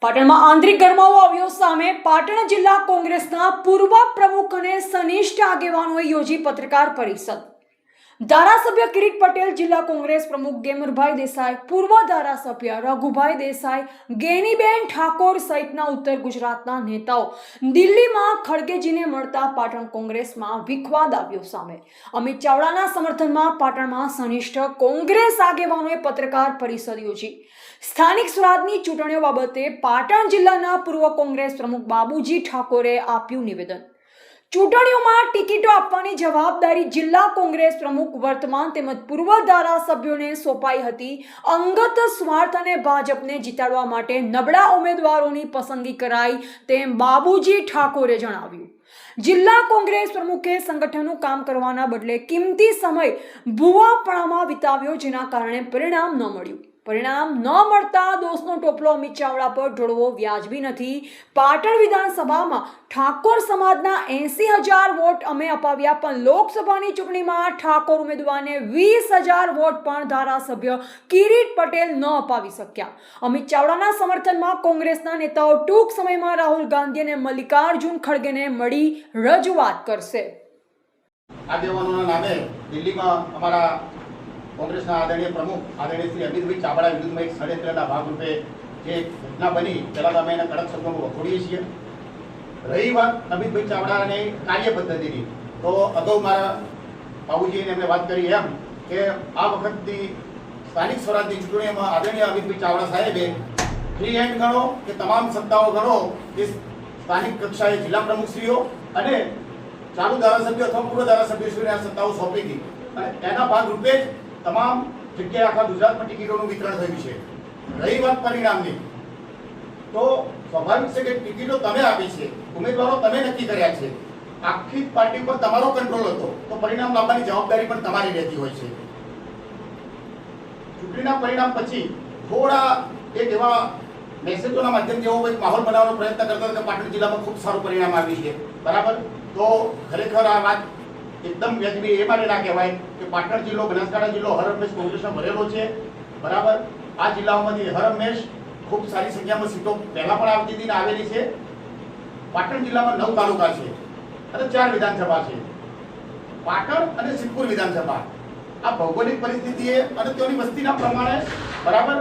પાટણમાં આંતરિક ગરમાવો આવ્યો સામે પાટણ જિલ્લા કોંગ્રેસના પૂર્વ પ્રમુખ અને સનિષ્ઠ આગેવાનોએ યોજી પત્રકાર પરિષદ। ધારાસભ્ય કિરીટ પટેલ, જિલ્લા કોંગ્રેસ પ્રમુખ ગેમરભાઈ દેસાઈ, પૂર્વ ધારાસભ્ય રઘુભાઈ દેસાઈ, ગેનીબેન ઠાકોર સહિતના ઉત્તર ગુજરાતના નેતાઓ દિલ્હીમાં ખડગેજીને મળતા પાટણ કોંગ્રેસમાં વિખવાદ આવ્યો સામે અમિત ચાવડાના સમર્થનમાં પાટણમાં સનિષ્ઠ કોંગ્રેસ આગેવાનોએ પત્રકાર પરિષદ યોજી। સ્થાનિક સ્વરાજની ચૂંટણીઓ બાબતે પાટણ જિલ્લાના પૂર્વ કોંગ્રેસ પ્રમુખ બાબુજી ઠાકોરે આપ્યું નિવેદન। ચૂંટણીઓમાં ટિકિટો આપવાની જવાબદારી જિલ્લા કોંગ્રેસ પ્રમુખ વર્તમાન તેમજ પૂર્વ ધારાસભ્યોને સોંપાઈ હતી। અંગત સ્વાર્થ અને ભાજપને જીતાડવા માટે નબળા ઉમેદવારોની પસંદગી કરાઈ તેમ બાબુજી ઠાકોરે જણાવ્યું। જિલ્લા કોંગ્રેસ પ્રમુખે સંગઠનનું કામ કરવાના બદલે કિંમતી સમય ભુવાપણામાં વિતાવ્યો, જેના કારણે પરિણામ ન મળ્યું। પરિણામ ન મળતા દોષનો ટોપલો અમિત ચાવડા પર ઢોળવો વ્યાજબી નથી। પાટણ વિધાનસભામાં ઠાકોર સમાજના 80,000 વોટ અમે અપાવ્યા, પણ લોકસભાની ચૂંટણીમાં ઠાકોર ઉમેદવારને 20,000 વોટ પણ ધારાસભ્ય કિરીટ પટેલ ન અપાવી શક્યા। અમિત ચાવડાના સમર્થનમાં કોંગ્રેસના નેતાઓ ટૂંક સમયમાં રાહુલ ગાંધી અને મલ્લિકાર્જુન ખડગેને મળી રજૂઆત કરશે। આગેવાનોના નામે દિલ્હીમાં અમારા કોંગ્રેસના આદરણીય પ્રમુખ આદરણીય શ્રી અમિતભાઈ ચાવડા વિરુદ્ધમાં એક ષડયંત્રના ભાગરૂપે જે ઘટના બની, પહેલાં અમે એના કડક શબ્દોમાં વખોડીએ છીએ। રહી વાત અમિતભાઈ ચાવડાની કાર્ય પદ્ધતિની, તો અગાઉ મારા બાબુજીને એમને વાત કરી એમ કે આ વખતની સ્થાનિક સ્વરાજની ચૂંટણીમાં આદરણીય અમિતભાઈ ચાવડા સાહેબે ફ્રી હેન્ડ ગણો કે તમામ સત્તાઓ ગણો કે સ્થાનિક કક્ષાએ જિલ્લા પ્રમુખશ્રીઓ અને ચાલુ ધારાસભ્ય અથવા પૂર્વ ધારાસભ્યશ્રીઓને આ સત્તાઓ સોંપી હતી, અને એના ભાગરૂપે જ તમામ જગ્યાએ આખા ગુજરાતમાં ટિકિટોનું વિતરણ થયું છે। રહી વાત પરિણામની, તો સ્વાભાવિક છે કે ટિકિટો તમે આપી છે, ઉમેદવારો તમે નક્કી કર્યા છે, આખી પાર્ટી પર તમારો કંટ્રોલ હતો, તો પરિણામ લાવવાની જવાબદારી પણ તમારી રહેતી હોય છે। ચૂંટણીના પરિણામ પછી થોડા એક એવા મેસેજોના માધ્યમથી એવો એક માહોલ બનાવવાનો પ્રયત્ન કરતા હતા કે પાટણ જિલ્લામાં ખૂબ સારું પરિણામ આવ્યું છે, બરાબર। તો ખરેખર આ વાત એકદમ વ્યાજબી એ માટે ના કહેવાય કે પાટણ જિલ્લો, બનાસકાંઠા જિલ્લો હર હંમેશ કોંગ્રેસમાં ભરેલો છે, બરાબર। આ જિલ્લાઓમાંથી હર હંમેશ ખૂબ સારી સંખ્યામાં સીટો પહેલા પણ આવતી હતી ને આવેલી છે। પાટણ જિલ્લામાં 9 તાલુકા છે અને 4 વિધાનસભા છે, પાટણ અને સિદ્ધપુર વિધાનસભા। આ ભૌગોલિક પરિસ્થિતિએ અને તેની વસ્તીના પ્રમાણે, બરાબર,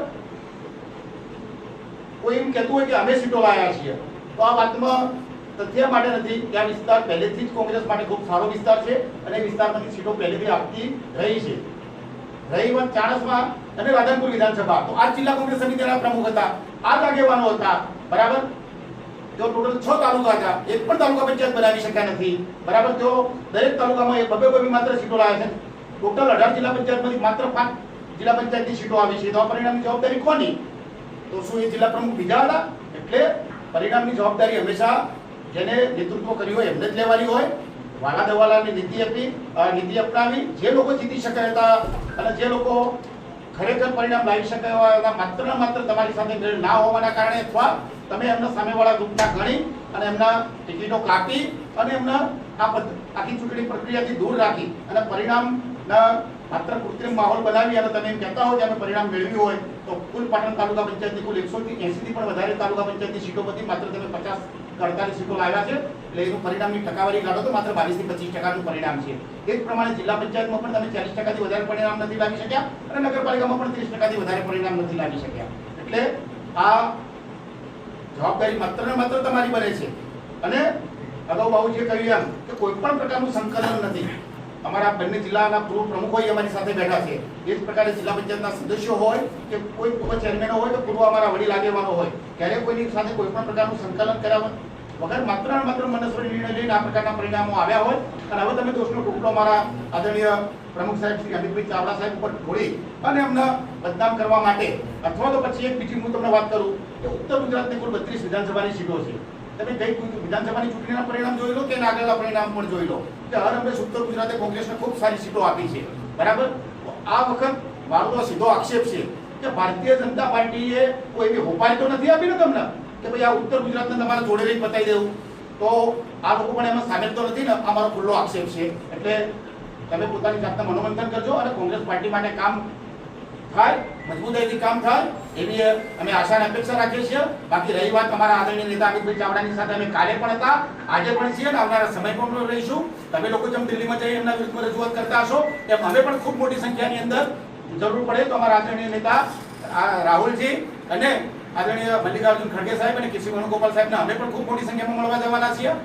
કોઈ એમ કહેતું હોય કે અમે સીટો લાવ્યા છીએ, તો આ વાતમાં તથ્ય માટે નથી કે આ વિસ્તાર પહેલેથી જ કોંગ્રેસ માટે ખૂબ સારો વિસ્તાર છે અને વિસ્તારમાંથી સીટો પહેલેથી આપતી રહી છે। રહી વાત ચાણસ્મા અને રાધનપુર વિધાનસભા, તો આ જિલ્લા કોંગ્રેસ સમિતિના પ્રમુખ હતા, આ જ આગેવાનો હતા, બરાબર। તેઓ ટોટલ 6 તાલુકા હતા, એક પણ તાલુકા પંચાયત બનાવી શક્યા નથી, બરાબર। તેઓ દરેક તાલુકામાં બબે માત્ર સીટો લાવ્યા છે। ટોટલ 18 જિલ્લા પંચાયતમાંથી માત્ર 5 જિલ્લા પંચાયતની સીટો આવી છે, તો આ પરિણામની જવાબદારી કોની? તો શું એ જિલ્લા પ્રમુખ બીજા હતા? એટલે પરિણામની જવાબદારી હંમેશા જેને નેતૃત્વ કર્યું હોય એમને જ લેવાની હોય। વાલા દવાલાની નીતિ અપનાવી જે લોકો જીતી શક્યા હતા અને જે લોકો ખરેખર પરિણામ લાવી શક્યા હતા, માત્ર તમારી સાથે મેળ ના હોવાના કારણે અથવા તમે એમના સામેવાળા ગ્રુપના ગણી અને એમના ટિકિટો કાપી અને એમના આખી ચૂંટણી પ્રક્રિયાથી દૂર રાખી અને પરિણામના માત્ર કૃત્રિમ માહોલ બનાવી અને તમે એમ કહેતા હો કે અમે પરિણામ મેળવ્યું હોય, તો કુલ પાટણ તાલુકા પંચાયતની કુલ 180 થી પણ વધારે તાલુકા પંચાયતની સીટો બધી માત્ર તમે 50-48 સીટો લાવ્યા છે, એટલે એનું પરિણામની ટકાવારી કાઢો તો માત્ર 22 થી 25% પરિણામ છે। એ જ પ્રમાણે જિલ્લા પંચાયતમાં પણ તમે 40% થી વધારે પરિણામ નથી લાવી શક્યા અને નગરપાલિકામાં પણ 30% થી વધારે પરિણામ નથી લાવી શક્યા। એટલે આ જવાબદારી માત્ર ને માત્ર તમારી બને છે। અને અગાઉ બાબુજીએ કહ્યું એમ કે કોઈ પણ પ્રકારનું સંકલન નથી। અમારા બંને જિલ્લાના પૂર્વ પ્રમુખો અમારી સાથે બેઠા છે, એ જ પ્રકારે જિલ્લા પંચાયતના સદસ્યો હોય કે કોઈ પૂર્વ ચેરમેનો હોય કે પૂર્વ અમારા વડીલ આગેવાનો હોય, ક્યારેય કોઈની સાથે કોઈ પણ પ્રકારનું સંકલન કર્યા વગર માત્ર મનસ્વી નિર્ણય લઈને આ પ્રકારના પરિણામો આવ્યા હોય। અને હવે તમે દોષનો ટુકડો અમારા આદરણીય પ્રમુખ સાહેબ શ્રી અમિતભાઈ ચાવડા સાહેબ ઉપર ઢોળી અને એમને બદનામ કરવા માટે, અથવા તો પછી એક બીજી હું તમને વાત કરું કે ઉત્તર ગુજરાતની કુલ 32 વિધાનસભાની સીટો છે। તમે કઈ વિધાનસભાની ચૂંટણીના પરિણામ જોઈ લો કે આગળના પરિણામ પણ જોઈ લો કે હર હંમેશ ઉત્તર ગુજરાતે કોંગ્રેસને ખૂબ સારી સીટો આપી છે, બરાબર। આ વખત મારો તો સીધો આક્ષેપ છે કે ભારતીય જનતા પાર્ટીએ કોઈ એવી હોપારી તો નથી આપી ને તમને કે ભાઈ આ ઉત્તર ગુજરાતને તમારે જોડે લઈને બતાવી દેવું, તો આ લોકો પણ એમાં સામેલ તો નથી ને, આ મારો ખુલ્લો આક્ષેપ છે। એટલે તમે પોતાની જાતને મનોમંથન કરજો અને કોંગ્રેસ પાર્ટી માટે કામ થાય, મજબૂતાઈથી કામ થાય એવી અમે આશા અને અપેક્ષા રાખીએ છીએ. બાકી રહી વાત અમારા આદરણીય નેતા અમિતભાઈ ચાવડાની સાથે અમે કાલે પણ હતા, આજે પણ છીએ અને આવનારા સમય પણ રહીશું. તમે લોકો જેમ દિલ્હીમાં જઈ એમના વિરુદ્ધમાં રજૂઆત કરતા હશો એમ અમે પણ ખૂબ મોટી સંખ્યાની અંદર જરૂર પડે તો અમારા આદરણીય નેતા રાહુલજી અને આદરણીય મલ્લિકાર્જુન ખડગે સાહેબ અને કેસી વેણુગોપાલ સાહેબને અમે પણ ખૂબ મોટી સંખ્યામાં મળવા જવાના છીએ.